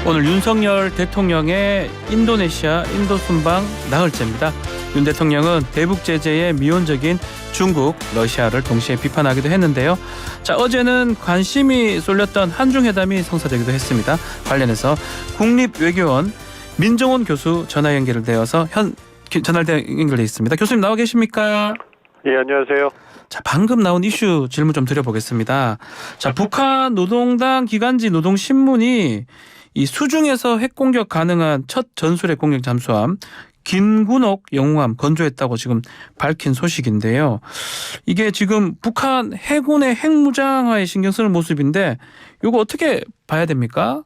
오늘 윤석열 대통령의 인도네시아 인도 순방 나흘째입니다. 윤 대통령은 대북 제재의 미온적인 중국, 러시아를 동시에 비판하기도 했는데요. 자, 어제는 관심이 쏠렸던 한중 회담이 성사되기도 했습니다. 관련해서 국립외교원 민정원 교수 전화 연결되어서 전화 연결돼 있습니다. 교수님 나와 계십니까? 예, 안녕하세요. 자, 방금 나온 이슈 질문 좀 드려보겠습니다. 자, 북한 노동당 기간지 노동신문이 이 수중에서 핵공격 가능한 첫 전술핵 공격 잠수함 김군옥 영웅함 건조했다고 지금 밝힌 소식인데요. 이게 지금 북한 해군의 핵무장화에 신경 쓰는 모습인데 이거 어떻게 봐야 됩니까?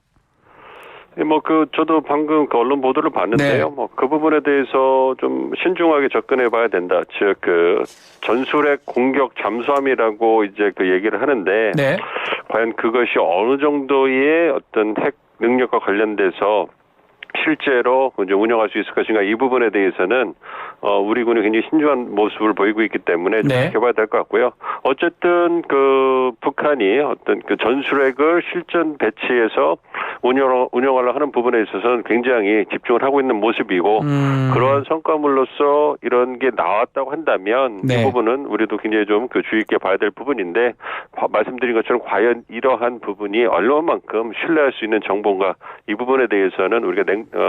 저도 방금 언론 보도를 봤는데요. 네. 그 부분에 대해서 좀 신중하게 접근해 봐야 된다. 즉, 전술핵 공격 잠수함이라고 이제 얘기를 하는데, 네. 과연 그것이 어느 정도의 어떤 핵 능력과 관련돼서 실제로 이제 운영할 수 있을 것인가 이 부분에 대해서는 우리 군이 굉장히 신중한 모습을 보이고 있기 때문에 좀 네. 지켜봐야 될 것 같고요. 어쨌든 북한이 어떤 전술핵을 실전 배치해서 운영하려 하는 부분에 있어서는 굉장히 집중을 하고 있는 모습이고 그러한 성과물로서 이런 게 나왔다고 한다면 네. 이 부분은 우리도 굉장히 좀 주의 있게 봐야 될 부분인데 말씀드린 것처럼 과연 이러한 부분이 얼마만큼 신뢰할 수 있는 정보인가 이 부분에 대해서는 우리가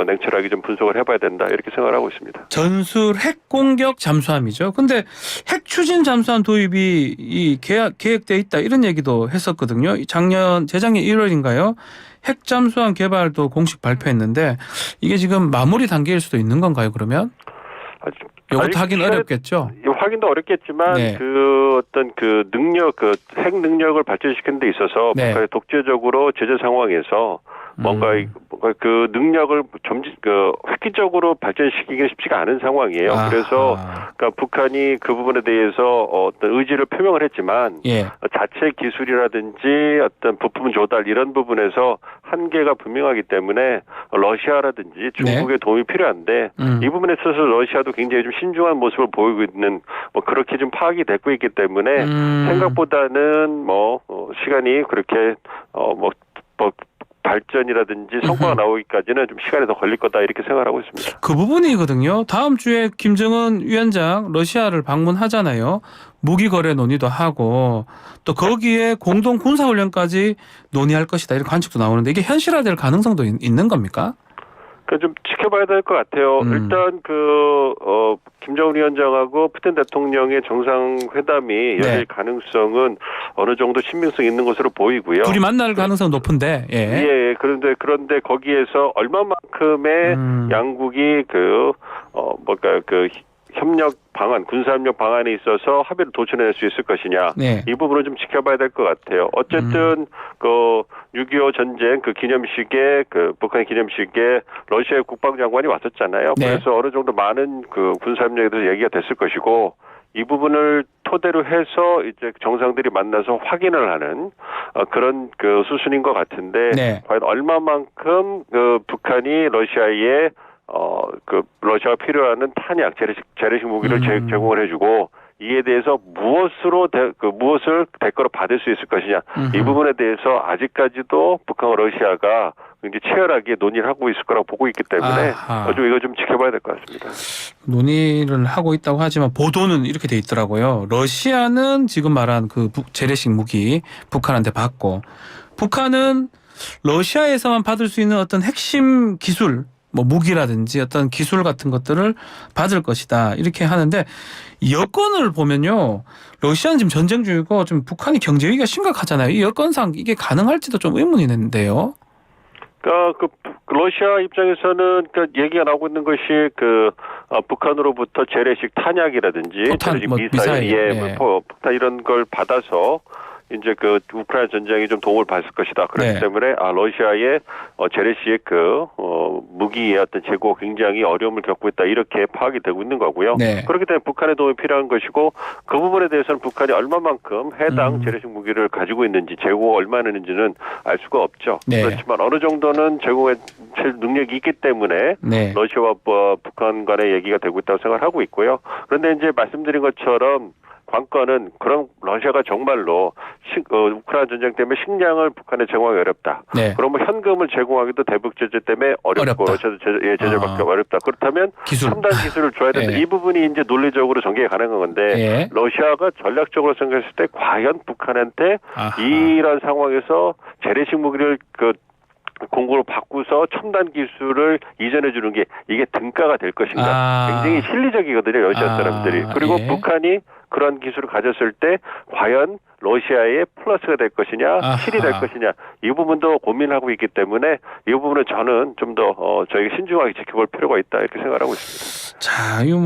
냉철하게 좀 분석을 해봐야 된다 이렇게 생각을 하고 있습니다. 전술 핵 공격 잠수함이죠. 근데 핵 추진 잠수함 도입이 계획돼 있다 이런 얘기도 했었거든요. 재작년 1월인가요? 핵 잠수함 개발도 공식 발표했는데 이게 지금 마무리 단계일 수도 있는 건가요? 그러면? 이것도 하긴 어렵겠죠. 확인도 어렵겠지만 네. 핵 능력을 발전시키는 데 있어서 네. 북한이 독재적으로 제재 상황에서 뭔가 그 능력을 획기적으로 발전시키기는 쉽지가 않은 상황이에요. 아하. 그래서 북한이 그 부분에 대해서 어떤 의지를 표명을 했지만 예. 자체 기술이라든지 어떤 부품 조달 이런 부분에서 한계가 분명하기 때문에 러시아라든지 중국의 도움이 필요한데 이 부분에 있어서 러시아도 굉장히 좀 신중한 모습을 보이고 있는 그렇게 좀 파악이 되고 있기 때문에 생각보다는 시간이 그렇게 발전이라든지 성과가 나오기까지는 좀 시간이 더 걸릴 거다 이렇게 생각하고 있습니다. 그 부분이거든요. 다음 주에 김정은 위원장 러시아를 방문하잖아요. 무기 거래 논의도 하고 또 거기에 공동 군사훈련까지 논의할 것이다 이런 관측도 나오는데 이게 현실화될 가능성도 있는 겁니까? 좀 지켜봐야 될 것 같아요. 일단 김정은 위원장하고 푸틴 대통령의 정상회담이 열릴 가능성은 어느 정도 신빙성 있는 것으로 보이고요. 둘이 만날 가능성은 높은데. 예. 그런데 거기에서 얼마만큼의 양국이 협력 방안, 군사협력 방안에 있어서 합의를 도출해낼 수 있을 것이냐. 네. 이 부분을 좀 지켜봐야 될 것 같아요. 어쨌든 6.25 전쟁 기념식에 북한의 기념식에 러시아의 국방장관이 왔었잖아요. 네. 그래서 어느 정도 많은 군사협력에 대해서 얘기가 됐을 것이고 이 부분을 토대로 해서 이제 정상들이 만나서 확인을 하는 그런 수순인 것 같은데 네. 과연 얼마만큼 북한이 러시아에 러시아가 필요한 탄약, 재래식 무기를 제공을 해주고 이에 대해서 무엇을 대가로 받을 수 있을 것이냐 이 부분에 대해서 아직까지도 북한과 러시아가 굉장히 치열하게 논의를 하고 있을 거라고 보고 있기 때문에 이거 좀 지켜봐야 될 것 같습니다. 논의를 하고 있다고 하지만 보도는 이렇게 돼 있더라고요. 러시아는 지금 말한 재래식 무기 북한한테 받고 북한은 러시아에서만 받을 수 있는 어떤 핵심 기술 무기라든지 어떤 기술 같은 것들을 받을 것이다. 이렇게 하는데 여건을 보면요. 러시아는 지금 전쟁 중이고 좀 북한이 경제 위기가 심각하잖아요. 이 여건상 이게 가능할지도 좀 의문이 있는데요. 러시아 입장에서는 얘기가 나오고 있는 것이 북한으로부터 재래식 탄약이라든지 포탄, 미사일, 폭탄 이런 걸 받아서 이제 우크라이나 전쟁에 좀 도움을 받을 것이다. 그렇기 때문에 러시아의 재래식 무기의 어떤 재고 굉장히 어려움을 겪고 있다. 이렇게 파악이 되고 있는 거고요. 네. 그렇기 때문에 북한의 도움이 필요한 것이고 그 부분에 대해서는 북한이 얼마만큼 해당 재래식 무기를 가지고 있는지 재고가 얼마나 있는지는 알 수가 없죠. 네. 그렇지만 어느 정도는 제공할 능력이 있기 때문에 러시아와 북한 간의 얘기가 되고 있다고 생각을 하고 있고요. 그런데 이제 말씀드린 것처럼 관건은 그런 러시아가 정말로 우크라이나 전쟁 때문에 식량을 북한에 제공하기 어렵다. 네. 그러면 현금을 제공하기도 대북 제재 때문에 어렵고 어렵다. 러시아도 제재받기 어렵다. 그렇다면 기술. 첨단 기술을 줘야 된다. 예. 이 부분이 이제 논리적으로 전개가 가능한 건데 예. 러시아가 전략적으로 생각했을 때 과연 북한한테 아하. 이런 상황에서 재래식 무기를 공구로 바꾸서 첨단 기술을 이전해 주는 게 이게 등가가 될 것인가. 굉장히 실리적이거든요. 러시아 사람들이. 그리고 예. 북한이 그런 기술을 가졌을 때 과연 러시아의 플러스가 될 것이냐, 아하. 실이 될 것이냐 이 부분도 고민하고 있기 때문에 이 부분은 저는 좀 더 저희가 신중하게 지켜볼 필요가 있다 이렇게 생각하고 있습니다. 자, 이거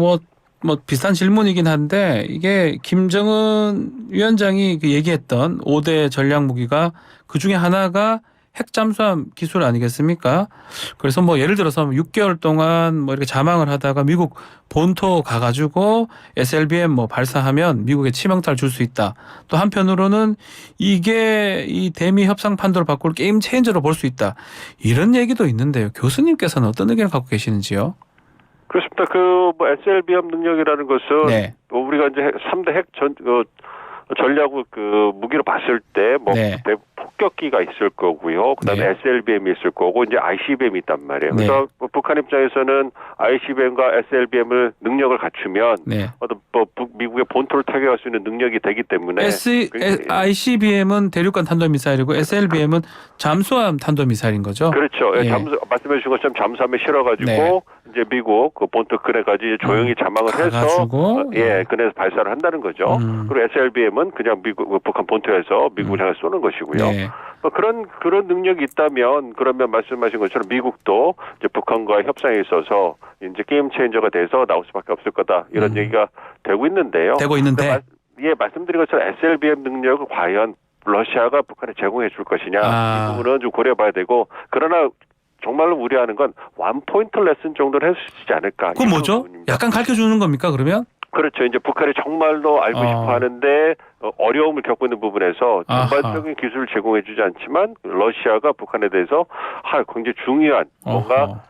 뭐 비슷한 질문이긴 한데 이게 김정은 위원장이 얘기했던 5대 전략 무기가 그 중에 하나가 핵잠수함 기술 아니겠습니까? 그래서 뭐 예를 들어서 6개월 동안 뭐 이렇게 자망을 하다가 미국 본토 가가지고 SLBM 뭐 발사하면 미국에 치명타를 줄 수 있다. 또 한편으로는 이게 이 대미 협상 판도를 바꿀 게임 체인저로 볼 수 있다. 이런 얘기도 있는데요. 교수님께서는 어떤 의견을 갖고 계시는지요? 그렇습니다. 뭐 SLBM 능력이라는 것은 네. 우리가 이제 3대 핵 전략 무기로 봤을 때 뭐 네. 폭격기가 있을 거고요. 그다음에 네. SLBM이 있을 거고 이제 ICBM이 있단 말이에요. 네. 그래서 북한 입장에서는 ICBM과 SLBM을 능력을 갖추면 네. 미국의 본토를 타격할 수 있는 능력이 되기 때문에 ICBM은 대륙간 탄도미사일이고 SLBM은 잠수함 탄도미사일인 거죠? 그렇죠. 예. 말씀해 주신 것처럼 잠수함에 실어가지고 네. 이제 미국 본토 근해까지 조용히 자망을 가가지고, 해서 근해에서 발사를 한다는 거죠. 그리고 SLBM은 그냥 북한 본토에서 미국을 향해 쏘는 것이고요. 네. 그런 능력이 있다면 그러면 말씀하신 것처럼 미국도 이제 북한과 협상에 있어서 이제 게임 체인저가 돼서 나올 수밖에 없을 거다 이런 얘기가 되고 있는데요. 되고 있는데 말씀드린 것처럼 SLBM 능력을 과연 러시아가 북한에 제공해 줄 것이냐 이 부분은 좀 고려해봐야 되고 그러나 정말로 우려하는 건 원포인트 레슨 정도는 할 수 있지 않을까. 그건 뭐죠? 부분입니다. 약간 가르쳐주는 겁니까 그러면? 그렇죠. 이제 북한이 정말로 알고 싶어 하는데 어려움을 겪고 있는 부분에서 전반적인 기술을 제공해주지 않지만 러시아가 북한에 대해서 굉장히 중요한 뭔가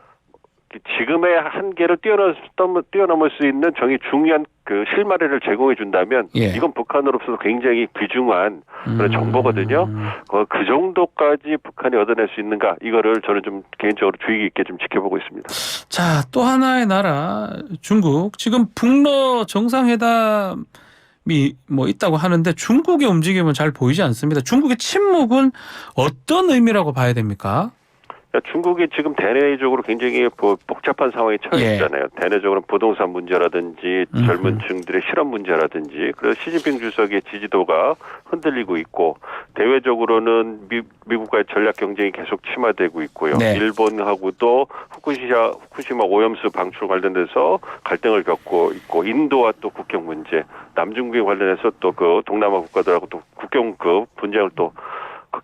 지금의 한계를 뛰어넘을 수 있는 정말 중요한 실마리를 제공해 준다면 이건 북한으로서도 굉장히 귀중한 그런 정보거든요. 그 정도까지 북한이 얻어낼 수 있는가 이거를 저는 좀 개인적으로 주의 깊게 좀 지켜보고 있습니다. 자, 또 하나의 나라 중국 지금 북러 정상회담이 뭐 있다고 하는데 중국의 움직임은 잘 보이지 않습니다. 중국의 침묵은 어떤 의미라고 봐야 됩니까? 중국이 지금 대내적으로 굉장히 복잡한 상황에 처해 있잖아요. 대내적으로 부동산 문제라든지 젊은 층들의 실업 문제라든지 그래서 시진핑 주석의 지지도가 흔들리고 있고 대외적으로는 미국과의 전략 경쟁이 계속 심화되고 있고요. 네. 일본하고도 후쿠시마 오염수 방출 관련돼서 갈등을 겪고 있고 인도와 또 국경 문제, 남중국에 관련해서 또 동남아 국가들하고 또 국경 분쟁을 또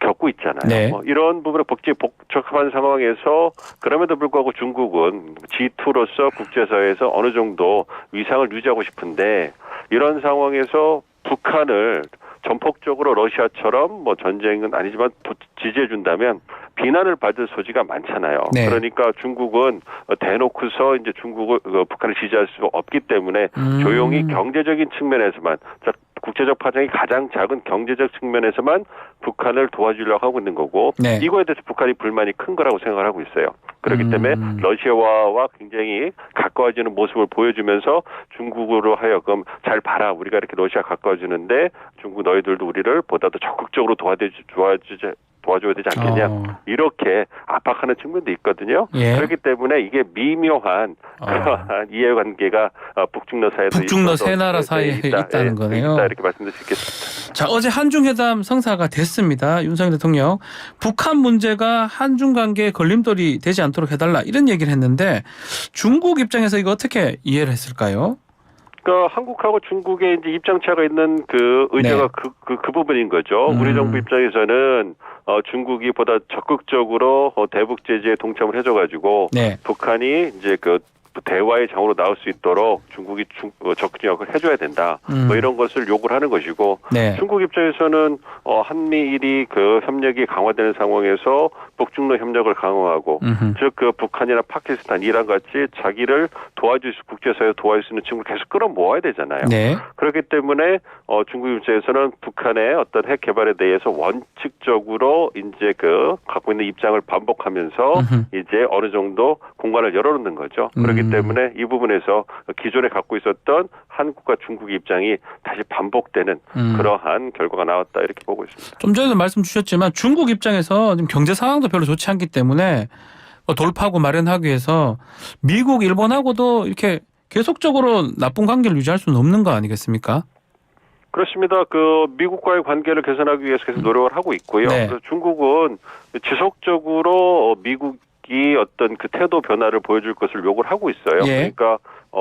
겪고 있잖아요. 네. 이런 부분에 복잡한 상황에서 그럼에도 불구하고 중국은 G2로서 국제사회에서 어느 정도 위상을 유지하고 싶은데 이런 상황에서 북한을 전폭적으로 러시아처럼 전쟁은 아니지만 지지해 준다면 비난을 받을 소지가 많잖아요. 네. 그러니까 중국은 대놓고서 이제 북한을 지지할 수 없기 때문에 조용히 경제적인 측면에서만 국제적 파장이 가장 작은 경제적 측면에서만 북한을 도와주려고 하고 있는 거고 이거에 대해서 북한이 불만이 큰 거라고 생각을 하고 있어요. 그렇기 때문에 러시아와 굉장히 가까워지는 모습을 보여주면서 중국으로 하여금 잘 봐라. 우리가 이렇게 러시아 가까워지는데 중국 너희들도 우리를 보다 더 적극적으로 도와줘야 되지 않겠냐. 이렇게 압박하는 측면도 있거든요. 그렇기 때문에 이게 미묘한 그러한 이해관계가 북중러 사이에도 북중러 세 나라 사이에 있다는 거네요. 이렇게 말씀드릴 수 있겠습니다. 자, 어제 한중회담 성사가 됐습니다. 윤석열 대통령. 북한 문제가 한중 관계에 걸림돌이 되지 않도록 해달라 이런 얘기를 했는데 중국 입장에서 이거 어떻게 이해를 했을까요? 그러니까 한국하고 중국의 이제 입장차가 있는 의제가 그 부분인 거죠. 우리 정부 입장에서는 중국이 보다 적극적으로 대북 제재에 동참을 해줘가지고 북한이 이제 대화의 장으로 나올 수 있도록 중국이 적극력을 해줘야 된다. 뭐 이런 것을 요구를 하는 것이고 네. 중국 입장에서는 한미일이 그 협력이 강화되는 상황에서 북중러 협력을 강화하고 즉 그 북한이나 파키스탄, 이란 같이 자기를 도와줄 수 국제사회에 도와줄 수 있는 친구를 계속 끌어모아야 되잖아요. 네. 그렇기 때문에 중국 입장에서는 북한의 어떤 핵 개발에 대해서 원칙적으로 이제 그 갖고 있는 입장을 반복하면서 이제 어느 정도 공간을 열어놓는 거죠. 그렇기 때문에 이 부분에서 기존에 갖고 있었던 한국과 중국의 입장이 다시 반복되는 그러한 결과가 나왔다 이렇게 보고 있습니다. 좀 전에도 말씀 주셨지만 중국 입장에서 지금 경제 상황도 별로 좋지 않기 때문에 돌파구 마련하기 위해서 미국, 일본하고도 이렇게 계속적으로 나쁜 관계를 유지할 수는 없는 거 아니겠습니까? 그렇습니다. 그 미국과의 관계를 개선하기 위해서 계속 노력을 하고 있고요. 네. 그래서 중국은 지속적으로 미국이 어떤 그 태도 변화를 보여줄 것을 요구를 하고 있어요. 예. 그러니까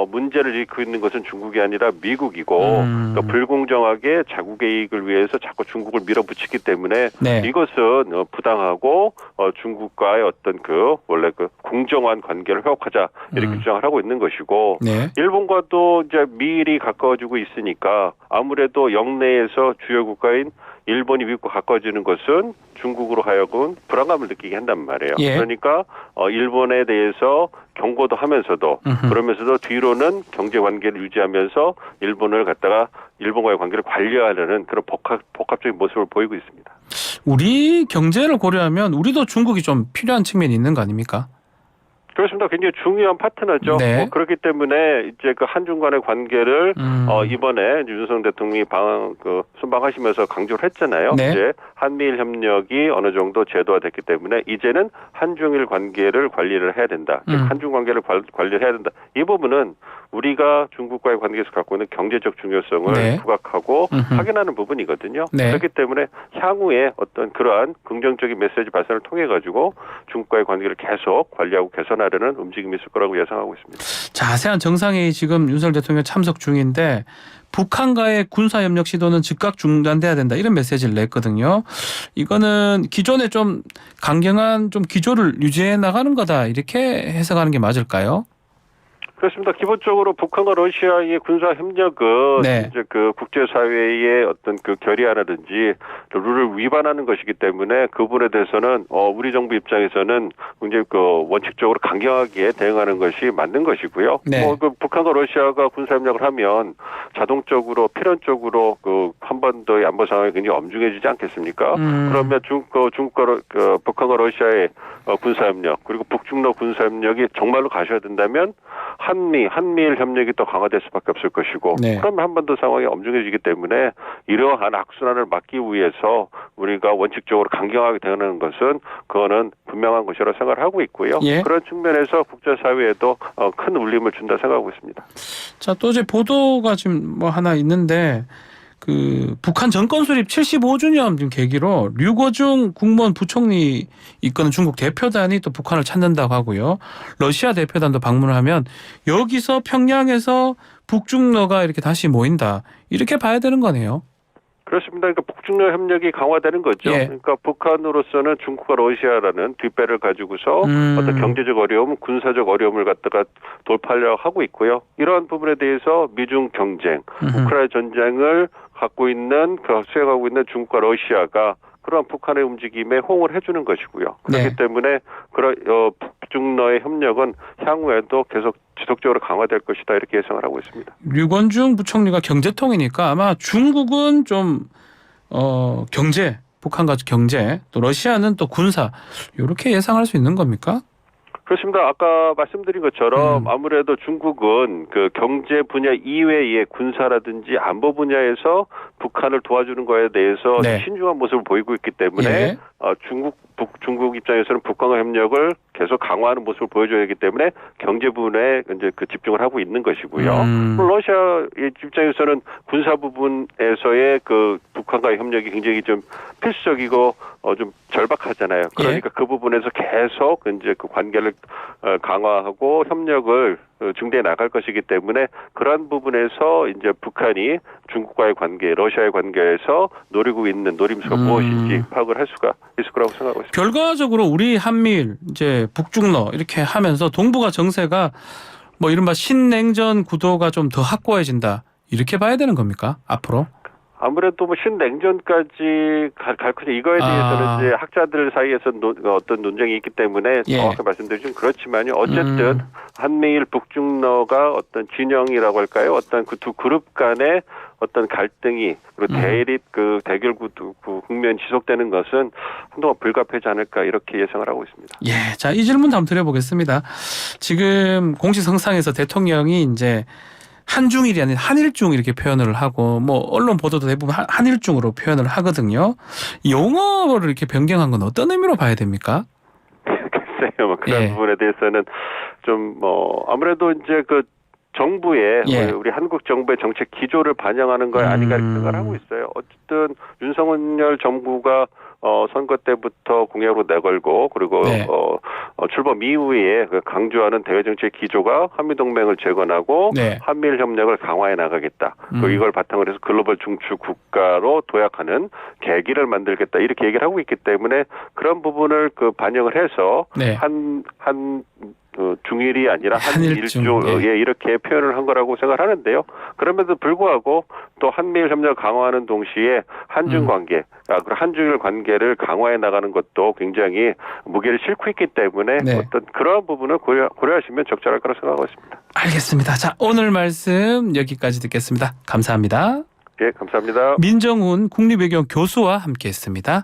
문제를 일으키고 있는 것은 중국이 아니라 미국이고 그러니까 불공정하게 자국의 이익을 위해서 자꾸 중국을 밀어붙이기 때문에 네. 이것은 부당하고 중국과의 어떤 그 원래 그 공정한 관계를 회복하자 이렇게 주장을 하고 있는 것이고 네. 일본과도 이제 미일이 가까워지고 있으니까 아무래도 영내에서 주요 국가인 일본이 미국과 가까워지는 것은 중국으로 하여금 불안감을 느끼게 한단 말이에요. 예. 그러니까 일본에 대해서 경고도 하면서도 그러면서도 뒤로는 경제 관계를 유지하면서 일본을 갖다가 일본과의 관계를 관리하려는 그런 복합적인 모습을 보이고 있습니다. 우리 경제를 고려하면 우리도 중국이 좀 필요한 측면이 있는 거 아닙니까? 그렇습니다. 굉장히 중요한 파트너죠. 네. 그렇기 때문에 이제 그 한중 간의 관계를 이번에 윤석열 대통령이 순방하시면서 강조를 했잖아요. 네. 이제 한미일 협력이 어느 정도 제도화됐기 때문에 이제는 한중일 관계를 관리를 해야 된다. 즉 한중 관계를 관리를 해야 된다. 이 부분은 우리가 중국과의 관계에서 갖고 있는 경제적 중요성을 네. 부각하고 확인하는 부분이거든요. 네. 그렇기 때문에 향후에 어떤 그러한 긍정적인 메시지 발산을 통해 가지고 중국과의 관계를 계속 관리하고 개선하려는 움직임이 있을 거라고 예상하고 있습니다. 자, 아세안 정상회의 지금 윤석열 대통령 참석 중인데 북한과의 군사협력 시도는 즉각 중단돼야 된다 이런 메시지를 냈거든요. 이거는 기존에 좀 강경한 좀 기조를 유지해 나가는 거다 이렇게 해석하는 게 맞을까요? 그렇습니다. 기본적으로 북한과 러시아의 군사 협력은 네. 이제 그 국제사회의 어떤 그 결의안이라든지 룰을 위반하는 것이기 때문에 그 부분에 대해서는 우리 정부 입장에서는 굉장히 그 원칙적으로 강경하게 대응하는 것이 맞는 것이고요. 네. 그 북한과 러시아가 군사 협력을 하면 자동적으로 필연적으로 그 한반도의 안보 상황이 굉장히 엄중해지지 않겠습니까? 그러면 북한과 러시아의 군사 협력 그리고 북중러 군사 협력이 정말로 가셔야 된다면 한미일 협력이 더 강화될 수밖에 없을 것이고 네. 그러면 한반도 상황이 엄중해지기 때문에 이러한 악순환을 막기 위해서 우리가 원칙적으로 강경하게 대응하는 것은 그거는 분명한 것이라고 생각을 하고 있고요. 예. 그런 측면에서 국제사회에도 큰 울림을 준다 생각하고 있습니다. 자, 또 이제 보도가 지금 뭐 하나 있는데 그 북한 정권 수립 75주년 지금 계기로 류거중 국무원 부총리 이끄는 중국 대표단이 또 북한을 찾는다고 하고요. 러시아 대표단도 방문을 하면 여기서 평양에서 북중러가 이렇게 다시 모인다. 이렇게 봐야 되는 거네요. 그렇습니다. 그러니까 북중러 협력이 강화되는 거죠. 예. 그러니까 북한으로서는 중국과 러시아라는 뒷배를 가지고서 어떤 경제적 어려움, 군사적 어려움을 갖다가 돌파하려고 하고 있고요. 이러한 부분에 대해서 미중 경쟁, 우크라이나 전쟁을 수행하고 있는 중국과 러시아가 그러한 북한의 움직임에 호응을 해주는 것이고요. 그렇기 네. 때문에 북중러의 협력은 향후에도 계속 지속적으로 강화될 것이다 이렇게 예상을 하고 있습니다. 류건중 부총리가 경제통이니까 아마 중국은 좀 경제, 북한과 경제, 또 러시아는 또 군사 이렇게 예상할 수 있는 겁니까? 그렇습니다. 아까 말씀드린 것처럼 아무래도 중국은 그 경제 분야 이외의 군사라든지 안보 분야에서 북한을 도와주는 거에 대해서 네. 신중한 모습을 보이고 있기 때문에 예. 중국 입장에서는 북한과 협력을 계속 강화하는 모습을 보여줘야 하기 때문에 경제 부분에 이제 그 집중을 하고 있는 것이고요. 러시아 입장에서는 군사 부분에서의 그 북한과의 협력이 굉장히 좀 필수적이고 좀 절박하잖아요. 그러니까 그 부분에서 계속 이제 그 관계를 강화하고 협력을 중대해 나갈 것이기 때문에 그러한 부분에서 이제 북한이 중국과의 관계, 러시아의 관계에서 노리고 있는 노림수가 무엇인지 파악을 할 수가 있을 거라고 생각하고 있습니다. 결과적으로 우리 한미일 이제 북중러 이렇게 하면서 동북아 정세가 뭐 이른바 신냉전 구도가 좀 더 확고해진다. 이렇게 봐야 되는 겁니까? 앞으로? 아무래도 뭐 신냉전까지 갈 거죠. 이거에 대해서는 이제 학자들 사이에서 어떤 논쟁이 있기 때문에 예. 정확히 말씀드리면 그렇지만요. 어쨌든 한미일 북중러가 어떤 진영이라고 할까요? 어떤 그 두 그룹 간의 어떤 갈등이 그리고 대립 그 대결 국면 지속되는 것은 한동안 불가피하지 않을까 이렇게 예상을 하고 있습니다. 예. 자, 이 질문 한번 드려보겠습니다. 지금 공식 성상에서 대통령이 이제 한중일이 아닌 한일중 이렇게 표현을 하고 뭐 언론 보도도 대부분 한일중으로 표현을 하거든요. 용어를 이렇게 변경한 건 어떤 의미로 봐야 됩니까? 글쎄요, 뭐 그런 예. 부분에 대해서는 좀 뭐 아무래도 이제 그 정부의 예. 우리 한국 정부의 정책 기조를 반영하는 거 아닌가 이렇게 생각을 하고 있어요. 어쨌든 윤석열 정부가 선거 때부터 공약으로 내걸고 그리고 네. 출범 이후에 그 강조하는 대외 정책 기조가 한미 동맹을 재건하고 네. 한미일 협력을 강화해 나가겠다. 그리고 이걸 바탕으로 해서 글로벌 중추 국가로 도약하는 계기를 만들겠다. 이렇게 얘기를 하고 있기 때문에 그런 부분을 그 반영을 해서 네. 중일이 아니라 한일중, 한일중 예. 예, 이렇게 표현을 한 거라고 생각을 하는데요. 그럼에도 불구하고 또 한미일 협력을 강화하는 동시에 한중 관계, 그리고 한중일 관계를 강화해 나가는 것도 굉장히 무게를 싣고 있기 때문에 네. 어떤 그런 부분을 고려하시면 적절할 거라고 생각하고 있습니다. 알겠습니다. 자, 오늘 말씀 여기까지 듣겠습니다. 감사합니다. 예, 감사합니다. 민정훈 국립외교원 교수와 함께했습니다.